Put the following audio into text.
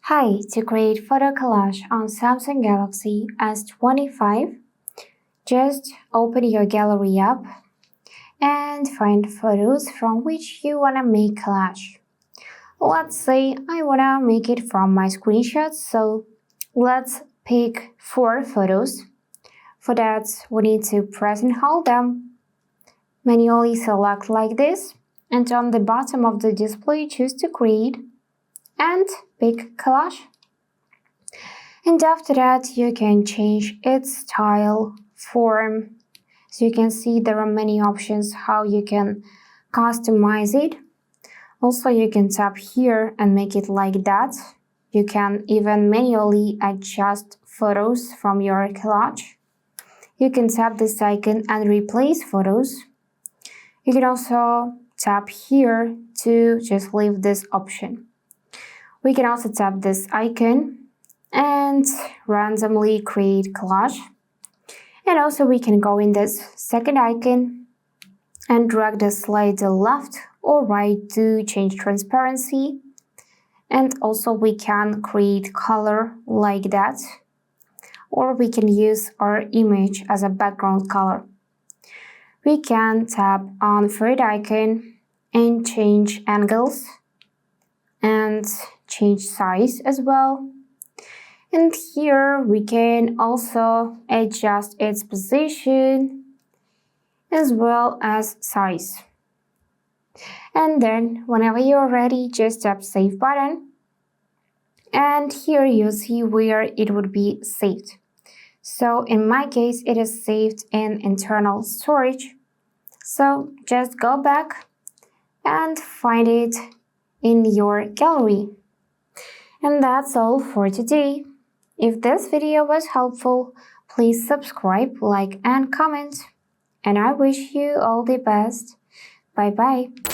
Hi, to create photo collage on Samsung Galaxy S25, just open your gallery app and find photos from which you want to make collage. Let's say I want to make it from my screenshots, so let's pick 4 photos. For that, we need to press and hold them. Manually select like this, and on the bottom of the display choose to create and pick collage. And after that, you can change its style, form. So you can see there are many options how you can customize it. Also, you can tap here and make it like that. You can even manually adjust photos from your collage. You can tap this icon and replace photos. You can also tap here to just leave this option. We can also tap this icon and randomly create collage. And also we can go in this second icon and drag the slide to left or right to change transparency. And also we can create color like that, or we can use our image as a background color. We can tap on third icon and change angles and change size as well. And here we can also adjust its position as well as size. And then whenever you're ready, just tap save button. And here you see where it would be saved. So in my case, it is saved in internal storage. So just go back and find it in your gallery. And that's all for today. If this video was helpful, please subscribe, like, and comment. And I wish you all the best. Bye bye.